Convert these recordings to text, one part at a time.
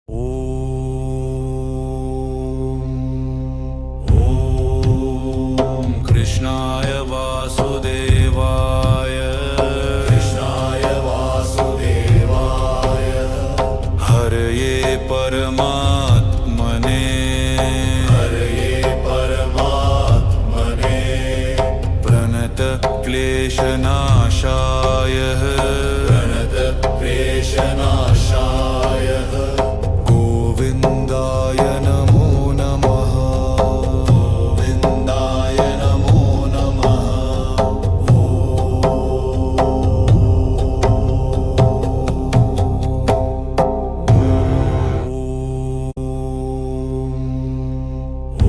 ॐ कृष्णाय वासुदेवाय हरये परमात्मने प्रणत क्लेशनाशाय गोविन्दाय नमो नमः। ॐ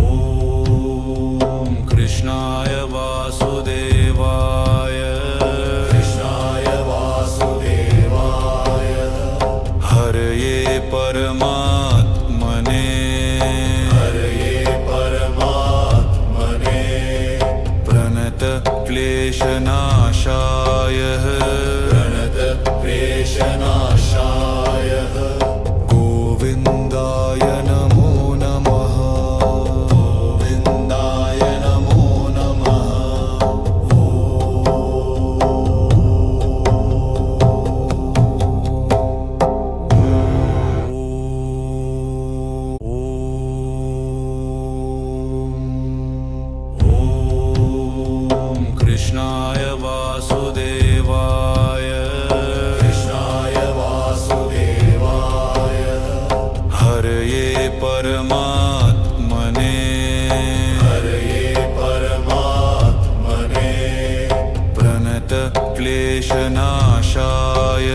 कृष्णाय वासुदेवाय हरये परमात्मने प्रणत क्लेशनाशाय गोविन्दाय नमो नमः। ॐ कृष्णाय वासुदेवाय हरये परमात्मने प्रणत क्लेशनाशाय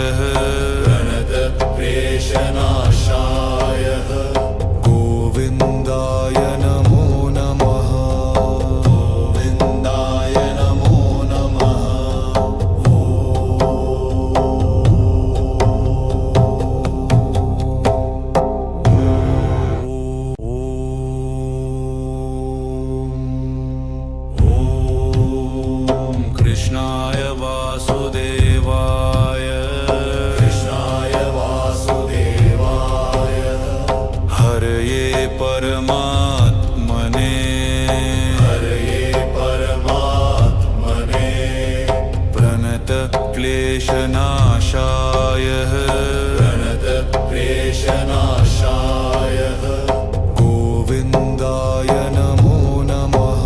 गोविन्दाय नमो नमः। ॐ कृष्णाय वासुदेवाय हरये परमात्मने प्रणत क्लेशनाशाय गोविन्दाय नमो नमः।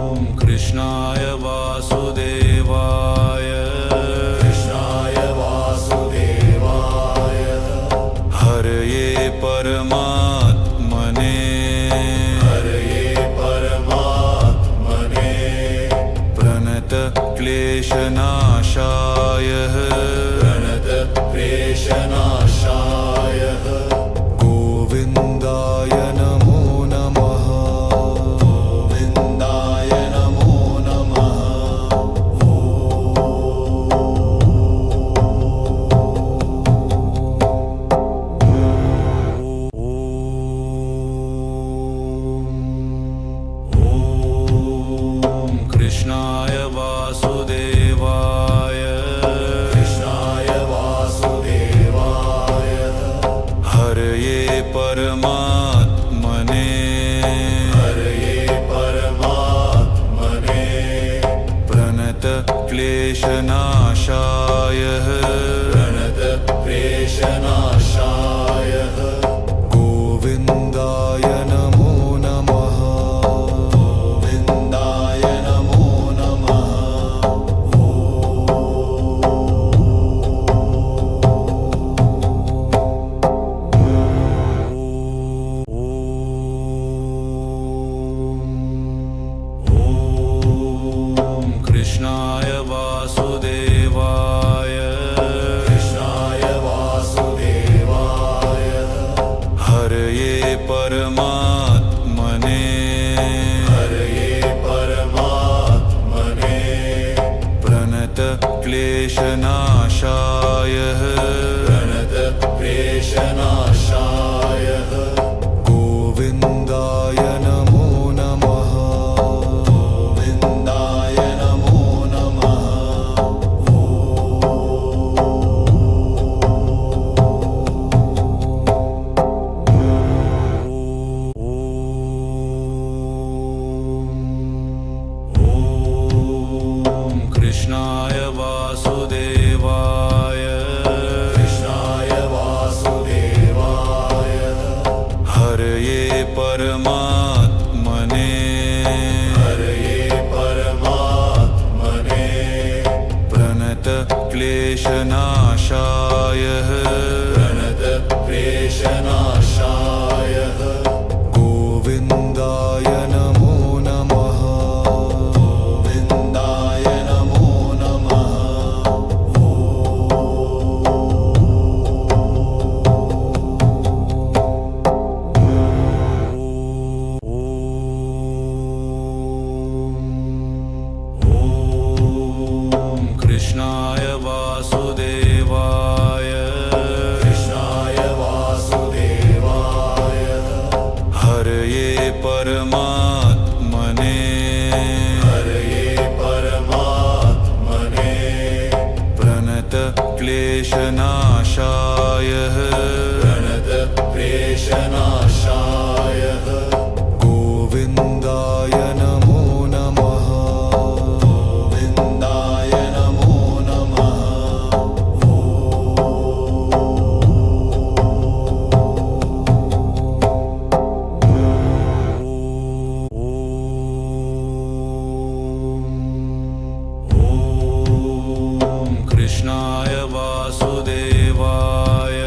ॐ कृष्णाय वासुदेवाय हरये परमात्मने प्रणत क्लेशनाशाय गोविन्दाय नमो नमः। ॐ कृष्णाय वासुदेवाय हरये परमात्मने प्रणत क्लेशनाशाय गोविन्दाय नमो नमः। ॐ कृष्णाय वासुदेवाय हरये परमात्मने प्रणत क्लेशनाशाय प्रणतक्लेशनाशाय गोविन्दाय नमो नमः गोविन्दाय नमो नमः ॐ कृष्णाय वासुदेवाय हरये परमात्मने प्रणतक्लेशनाशाय गोविन्दाय नमो नमः गोविन्दाय नमो नमः ॐ कृष्णाय वासुदेवाय हरये परमात्मने प्रणतक्लेशनाशाय गोविन्दाय नमो नमः गोविन्दाय नमो नमः ॐ कृष्णाय वासुदेवाय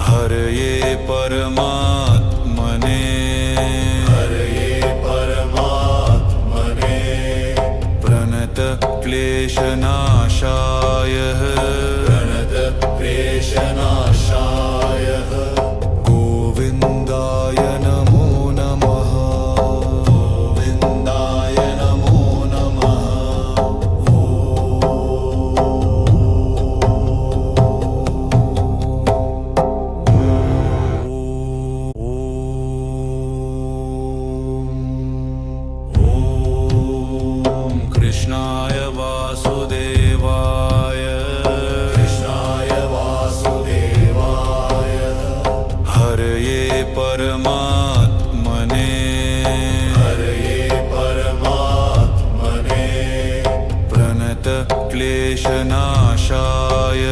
हरये परमात्मने प्रणतक्लेशनाशाय गोविन्दाय नमो नमः गोविन्दाय नमो नमः ॐ कृष्णाय वासुदेवाय हरये परमात्मने प्रणतक्लेशनाशाय